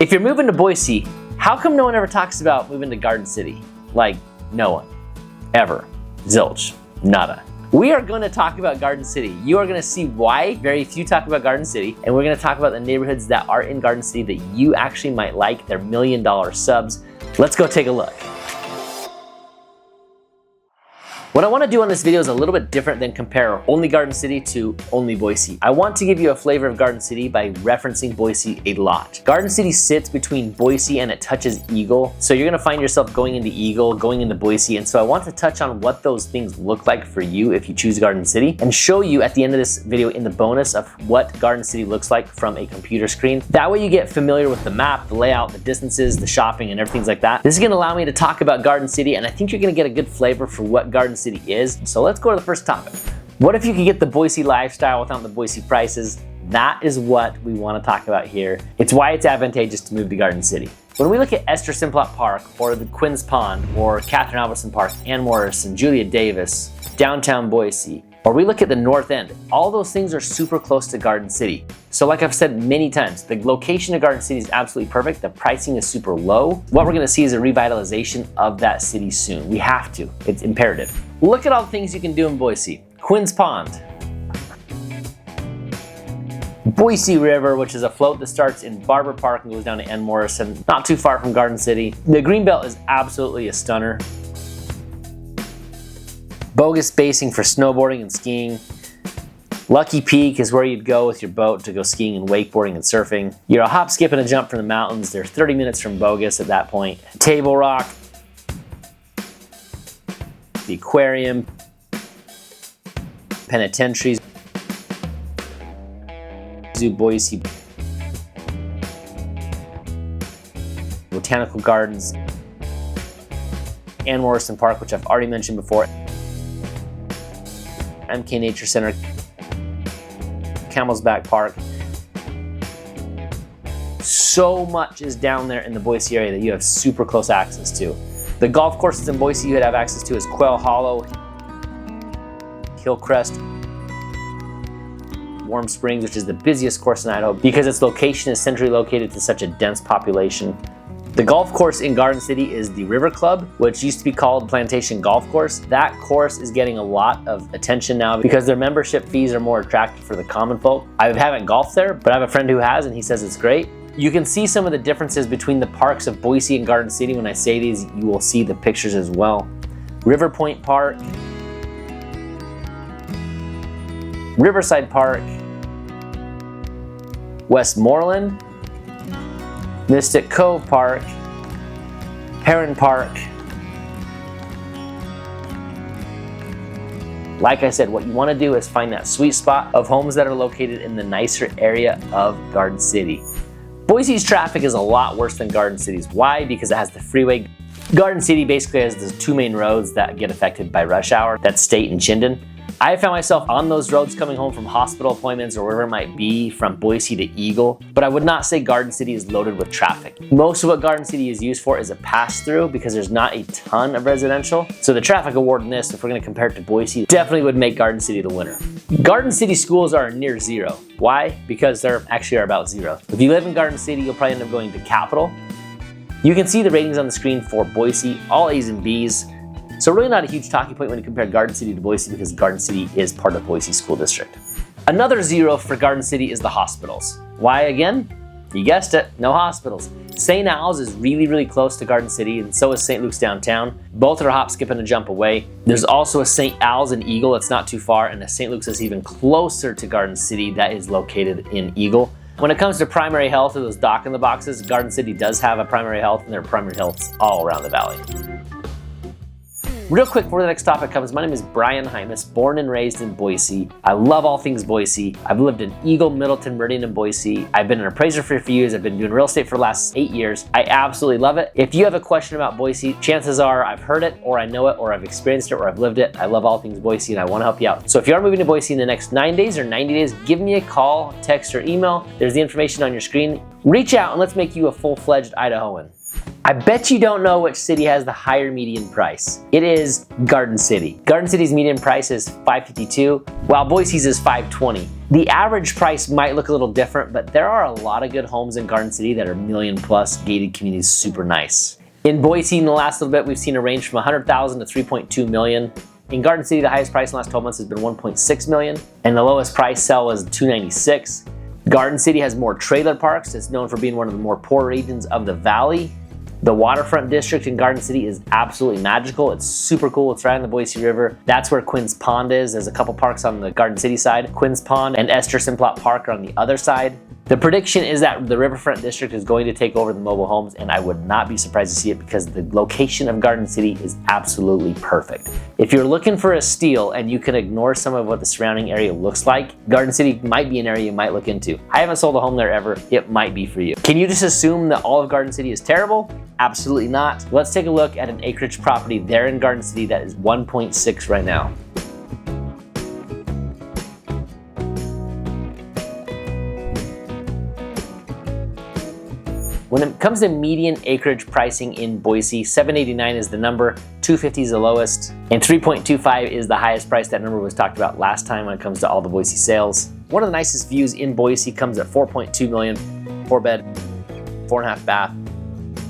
If you're moving to Boise, how come no one ever talks about moving to Garden City? Like, no one. Ever. Zilch. Nada. We are going to talk about Garden City. You are going to see why very few talk about Garden City, and we're going to talk about the neighborhoods that are in Garden City that you actually might like. They're $1 million subs. Let's go take a look. What I want to do on this video is a little bit different than compare only Garden City to only Boise. I want to give you a flavor of Garden City by referencing Boise a lot. Garden City sits between Boise and it touches Eagle. So you're going to find yourself going into Eagle, going into Boise. And so I want to touch on what those things look like for you if you choose Garden City and show you at the end of this video in the bonus of what Garden City looks like from a computer screen. That way you get familiar with the map, the layout, the distances, the shopping, and everything like that. This is going to allow me to talk about Garden City, and I think you're going to get a good flavor for what Garden City is. So let's go to the first topic. What if you could get the Boise lifestyle without the Boise prices? That is what we want to talk about here. It's why it's advantageous to move to Garden City. When we look at Esther Simplot Park, or the Quinn's Pond, or Catherine Albertson Park, Ann Morrison, Julia Davis, downtown Boise, or we look at the North End, all those things are super close to Garden City. So like I've said many times, the location of Garden City is absolutely perfect. The pricing is super low. What we're gonna see is a revitalization of that city soon. We have to, it's imperative. Look at all the things you can do in Boise. Quinn's Pond. Boise River, which is a float that starts in Barber Park and goes down to Ann Morrison, not too far from Garden City. The Greenbelt is absolutely a stunner. Bogus basing for snowboarding and skiing. Lucky Peak is where you'd go with your boat to go skiing and wakeboarding and surfing. You're a hop, skip, and a jump from the mountains. They're 30 minutes from Bogus at that point. Table Rock, the aquarium, penitentiaries, Zoo Boise, botanical gardens, Ann Morrison Park, which I've already mentioned before, MK Nature Center, Camel's Back Park. So much is down there in the Boise area that you have super close access to. The golf courses in Boise you would have access to is Quail Hollow, Hillcrest, Warm Springs, which is the busiest course in Idaho because its location is centrally located to such a dense population. The golf course in Garden City is the River Club, which used to be called Plantation Golf Course. That course is getting a lot of attention now because their membership fees are more attractive for the common folk. I haven't golfed there, but I have a friend who has and he says it's great. You can see some of the differences between the parks of Boise and Garden City. When I say these, you will see the pictures as well. River Point Park, Riverside Park, Westmoreland, Mystic Cove Park, Heron Park. Like I said, what you want to do is find that sweet spot of homes that are located in the nicer area of Garden City. Boise's traffic is a lot worse than Garden City's. Why? Because it has the freeway. Garden City basically has the two main roads that get affected by rush hour. That's State and Chinden. I found myself on those roads coming home from hospital appointments or wherever it might be from Boise to Eagle, but I would not say Garden City is loaded with traffic. Most of what Garden City is used for is a pass-through because there's not a ton of residential. So the traffic award in this, if we're gonna compare it to Boise, definitely would make Garden City the winner. Garden City schools are near zero. Why? Because they're actually about zero. If you live in Garden City, you'll probably end up going to Capital. You can see the ratings on the screen for Boise, all A's and B's. So really not a huge talking point when you compare Garden City to Boise because Garden City is part of Boise School District. Another zero for Garden City is the hospitals. Why again? You guessed it, no hospitals. St. Al's is really, really close to Garden City, and so is St. Luke's downtown. Both are a hop, skip, and a jump away. There's also a St. Al's in Eagle that's not too far, and a St. Luke's is even closer to Garden City that is located in Eagle. When it comes to primary health or those doc in the boxes, Garden City does have a primary health, and there are primary healths all around the valley. Real quick before the next topic comes, my name is Brian Hymas, born and raised in Boise. I love all things Boise. I've lived in Eagle, Middleton, Meridian, and Boise. I've been an appraiser for a few years. I've been doing real estate for the last 8 years. I absolutely love it. If you have a question about Boise, chances are I've heard it, or I know it, or I've experienced it, or I've lived it. I love all things Boise and I want to help you out. So if you are moving to Boise in the next 9 days or 90 days, give me a call, text, or email. There's the information on your screen. Reach out and let's make you a full-fledged Idahoan. I bet you don't know which city has the higher median price. It is Garden City. Garden City's median price is $552, while Boise's is $520. The average price might look a little different, but there are a lot of good homes in Garden City that are million plus gated communities, super nice. In Boise, in the last little bit, we've seen a range from $100,000 to $3.2 million. In Garden City, the highest price in the last 12 months has been $1.6 million, and the lowest price sell was $296. Garden City has more trailer parks. It's known for being one of the more poor regions of the valley. The waterfront district in Garden City is absolutely magical. It's super cool. It's right on the Boise River. That's where Quinn's Pond is. There's a couple parks on the Garden City side. Quinn's Pond and Esther Simplot Park are on the other side. The prediction is that the riverfront district is going to take over the mobile homes, and I would not be surprised to see it because the location of Garden City is absolutely perfect. If you're looking for a steal and you can ignore some of what the surrounding area looks like, Garden City might be an area you might look into. I haven't sold a home there ever. It might be for you. Can you just assume that all of Garden City is terrible? Absolutely not. Let's take a look at an acreage property there in Garden City that is 1.6 right now. When it comes to median acreage pricing in Boise, $789 is the number, $250 is the lowest, and $3.25 is the highest price. That number was talked about last time when it comes to all the Boise sales. One of the nicest views in Boise comes at $4.2 million, 4-bed, 4.5 bath,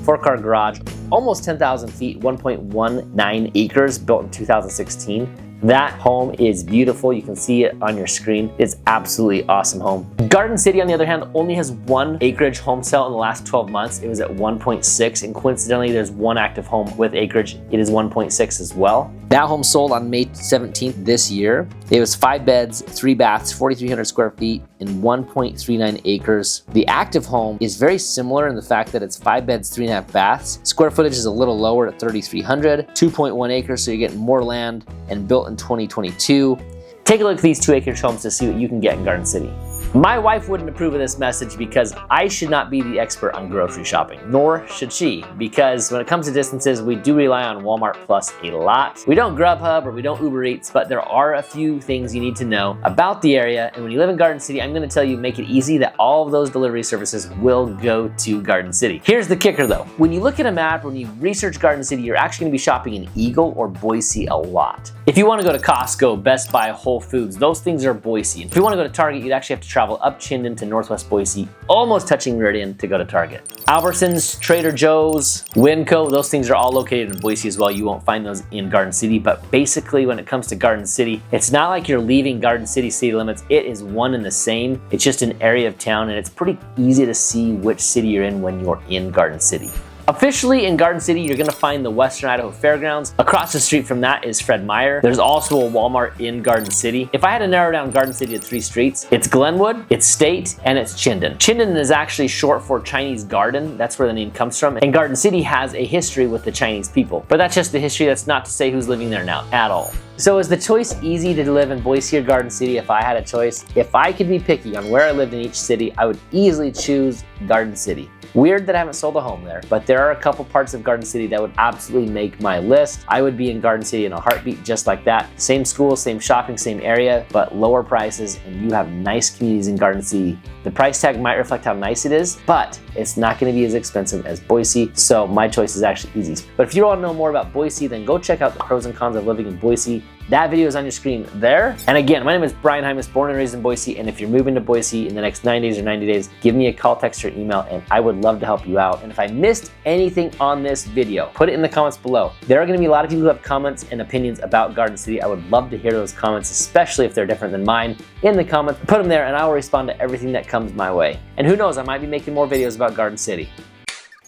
4-car garage, almost 10,000 feet, 1.19 acres, built in 2016. That home is beautiful. You can see it on your screen. It's absolutely awesome home. Garden City, on the other hand, only has one acreage home sale in the last 12 months. It was at 1.6, and coincidentally, there's one active home with acreage. It is 1.6 as well. That home sold on May 17th this year. It was 5 beds, 3 baths, 4,300 square feet, and 1.39 acres. The active home is very similar in the fact that it's 5 beds, 3.5 baths. Square footage is a little lower at 3,300, 2.1 acres, so you're getting more land, and built in 2022. Take a look at these 2 acreage homes to see what you can get in Garden City. My wife wouldn't approve of this message because I should not be the expert on grocery shopping, nor should she, because when it comes to distances, we do rely on Walmart Plus a lot. We don't Grubhub or we don't Uber Eats, but there are a few things you need to know about the area, and when you live in Garden City, I'm gonna tell you, make it easy that all of those delivery services will go to Garden City. Here's the kicker though. When you look at a map, when you research Garden City, you're actually gonna be shopping in Eagle or Boise a lot. If you wanna go to Costco, Best Buy, Whole Foods, those things are Boise. If you wanna go to Target, you'd actually have to travel up Chinden to Northwest Boise, almost touching Meridian to go to Target. Albertsons, Trader Joe's, Winco, those things are all located in Boise as well. You won't find those in Garden City, but basically when it comes to Garden City, it's not like you're leaving Garden City city limits. It is one and the same. It's just an area of town, and it's pretty easy to see which city you're in when you're in Garden City. Officially in Garden City, you're gonna find the Western Idaho Fairgrounds. Across the street from that is Fred Meyer. There's also a Walmart in Garden City. If I had to narrow down Garden City to 3 streets, it's Glenwood, it's State, and it's Chinden. Chinden is actually short for Chinese Garden. That's where the name comes from. And Garden City has a history with the Chinese people. But that's just the history. That's not to say who's living there now at all. So is the choice easy to live in Boise or Garden City if I had a choice? If I could be picky on where I lived in each city, I would easily choose Garden City. Weird that I haven't sold a home there, but there are a couple parts of Garden City that would absolutely make my list. I would be in Garden City in a heartbeat just like that. Same school, same shopping, same area, but lower prices, and you have nice communities in Garden City. The price tag might reflect how nice it is, but it's not gonna be as expensive as Boise, so my choice is actually easy. But if you wanna know more about Boise, then go check out the pros and cons of living in Boise. That video is on your screen there. And again, my name is Brian Hymas, born and raised in Boise, and if you're moving to Boise in the next 9 days or 90 days, give me a call, text, or email, and I would love to help you out. And if I missed anything on this video, put it in the comments below. There are gonna be a lot of people who have comments and opinions about Garden City. I would love to hear those comments, especially if they're different than mine. In the comments, put them there, and I will respond to everything that comes my way. And who knows, I might be making more videos about Garden City.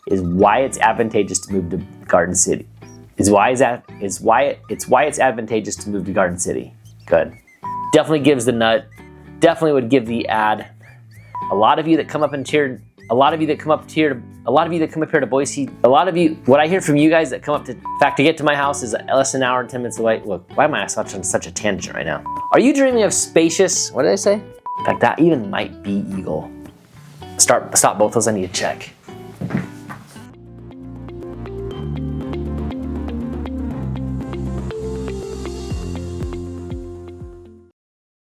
Is why it's advantageous to move to Garden City. It's why it's advantageous to move to Garden City. Good. Definitely gives the nut. Definitely would give the ad. A lot of you that come up here to Boise, what I hear from you guys that come up to, in fact, to get to my house is less than an hour and 10 minutes away. Look, why am I on such a tangent right now? Are you dreaming of spacious, what did I say? In fact, that even might be Eagle. Stop both those, I need to check.